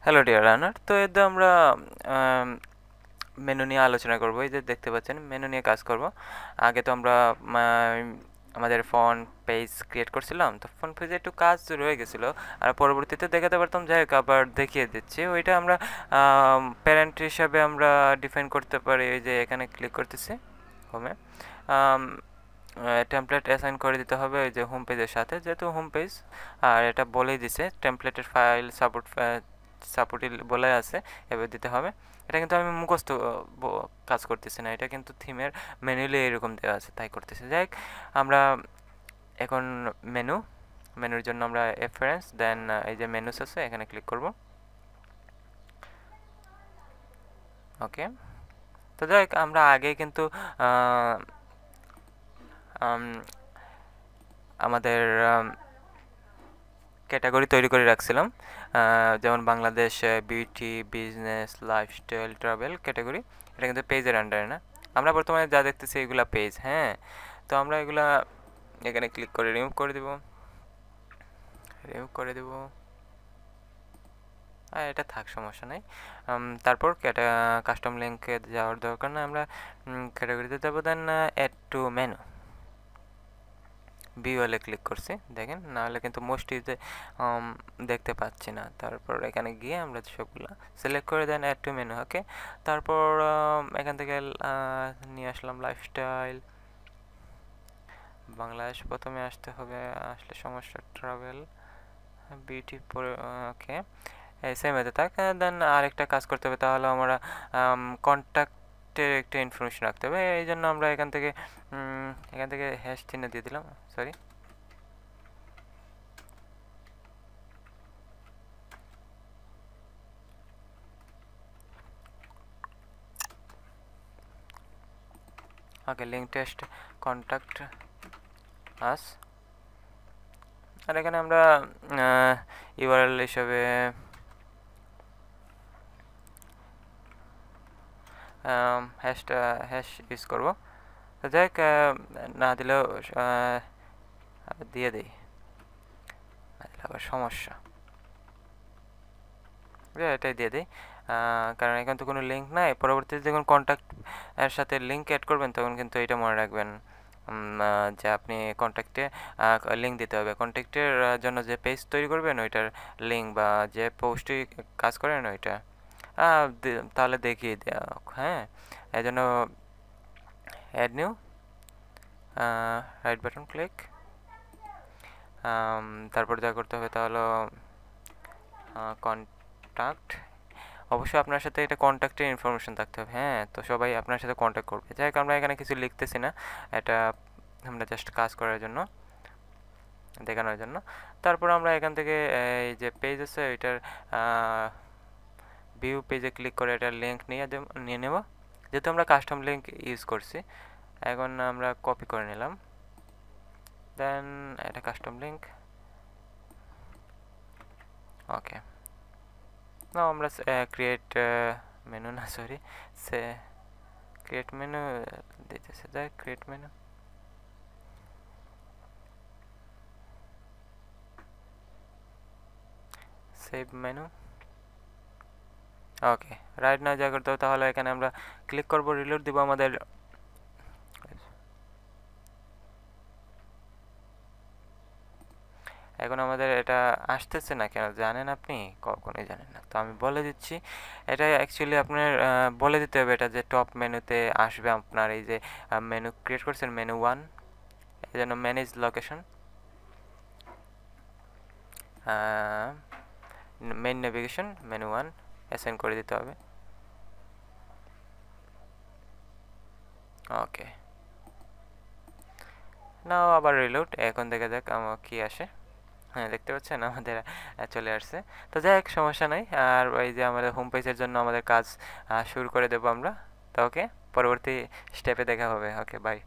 Hello dear রানার, তো এতে আমরা মেনু নিয়ে আলোচনা করব। এই যে দেখতে পাচ্ছেন মেনু নিয়ে কাজ করব। আগে তো আমরা আমাদের ফোন পেজ ক্রিয়েট করছিলাম, তো ফোন পেজে একটু কাজ রয়ে গেছিলো আর পরবর্তীতে দেখাতে পারতাম। যাই হোক, আবার দেখিয়ে দিচ্ছি। ওইটা আমরা প্যারেন্ট হিসাবে আমরা ডিফাইন করতে পারি। এই যে এখানে ক্লিক করতেছি হোমে, টেমপ্লেট অ্যাসাইন করে দিতে হবে ওই যে হোম পেজের সাথে, যেহেতু হোম পেজ। আর এটা বলেই দিছে টেমপ্লেটের ফাইল সাপোর্ট বলে আছে, এবার দিতে হবে। এটা কিন্তু আমি মুখস্থ কাজ করতেছি না, এটা কিন্তু থিমের ম্যানুয়ালি এরকম দেওয়া আছে তাই করতেছি। যাই হোক, আমরা এখন মেনুর জন্য আমরা রেফারেন্স দেন এই যে মেনুস আছে এখানে ক্লিক করব। ওকে, তো যাই হোক, আমরা আগে কিন্তু আমাদের ক্যাটাগরি তৈরি করে রাখছিলাম, যেমন Bangladesh, beauty, business, lifestyle, travel category. এটা কিন্তু পেজের আন্ডারে না। আমরা বর্তমানে যা দেখতেছি এগুলা পেজ। হ্যাঁ, তো আমরা এগুলা এখানে ক্লিক করে রিমুভ করে দেব। এটা থাক, সমস্যা নেই। তারপর কাস্টম লিঙ্কে যাওয়ার দরকার না, আমরা ক্যাটাগরিতে যাবো। দেন অ্যাড টু মেনু, ভিউয়ালে ক্লিক করছি, দেখেন, নাহলে কিন্তু মোস্ট ইউজে দেখতে পাচ্ছি না। তারপর এখানে গিয়ে আমরা সবগুলো সিলেক্ট করে দেন অ্যাড টু মেনু। ওকে, তারপর এখান থেকে নিয়ে আসলাম লাইফস্টাইল, বাংলাদেশ প্রথমে আসতে হবে, আসলে সমস্যা, ট্রাভেল, বিউটি পরে। ওকে, সেম হতে থাক। দেন আরেকটা কাজ করতে হবে, তাহলে আমরা কন্ট্যাক্টের একটা ইনফরমেশন রাখতে হবে। এই জন্য আমরা এখান থেকে হ্যাশ চিহ্ন দিয়ে দিলাম, সরি। ওকে, লিঙ্ক টেস্ট কন্ট্যাক্ট আস। আর এখানে আমরা ইউআরএল হিসাবে হ্যাশ ইউজ করবো। তো যাই হোক, না দিলেও দিয়ে দিই, আবার সমস্যা, এটাই দিয়ে দিই। কারণ এখানে তো কোনো লিঙ্ক নাই। পরবর্তীতে যখন কন্ট্যাক্ট এর সাথে লিঙ্ক অ্যাড করবেন তখন কিন্তু এটা মনে রাখবেন যে আপনি কন্ট্যাক্টে লিঙ্ক দিতে হবে। কন্ট্যাক্টের জন্য যে পেজ তৈরি করবেন ওইটার লিঙ্ক, বা যে পোস্টে কাজ করেন ওইটা, তাহলে দেখিয়ে দেওয়া। হ্যাঁ, এই জন্য add new, right button click. তারপর যা করতে হবে তাহলে কন্ট্যাক্ট, অবশ্যই আপনার সাথে এটা কন্ট্যাক্টের ইনফরমেশন থাকতে হবে। হ্যাঁ, তো সবাই আপনার সাথে কন্ট্যাক্ট করবে। যাই হোক, আমরা এখানে কিছু লিখতেছি না, এটা আমরা জাস্ট কাজ করার জন্য, দেখানোর জন্য। তারপর আমরা এখান থেকে এই যে পেজ আছে ওইটার ভিউ পেজে ক্লিক করে এটার লিঙ্ক নিয়ে নেব, যেহেতু আমরা কাস্টম লিঙ্ক ইউজ করছি। এখন আমরা কপি করে নিলাম, দেন এটা কাস্টম লিঙ্ক। ওকে, নাও আমরা ক্রিয়েট মেনু, না সরি, ক্রিয়েট মেনু দিতেছে। যাই ক্রিয়েট মেনু, সেভ মেনু। ওকে, রাইট নাও যা করতে হবে, তাহলে এখানে আমরা ক্লিক করব, রিলোড দিব আমাদের। এখন আমাদের এটা আসতেছে না কেন জানেন আপনি? কখনোই জানেন না, তো আমি বলে দিচ্ছি। এটা অ্যাকচুয়ালি আপনার বলে দিতে হবে এটা যে টপ মেনুতে আসবে। আপনার এই যে মেনু ক্রিয়েট করছেন, মেনু 1, এই জন্য manage location, main navigation menu 1 assign করে দিতে হবে। ওকে, নাও আবার রিলোড। এখন দেখা যাক আমার কি আসে। হ্যাঁ, দেখতে পাচ্ছেন আমাদের চলে আসছে। তো যাই হোক, সমস্যা নাই। আর এই যে আমাদের হোম পেজের জন্য আমাদের কাজ শুরু করে দেবো আমরা। তো ওকে, পরবর্তী স্টেপে দেখা হবে। ওকে, বাই।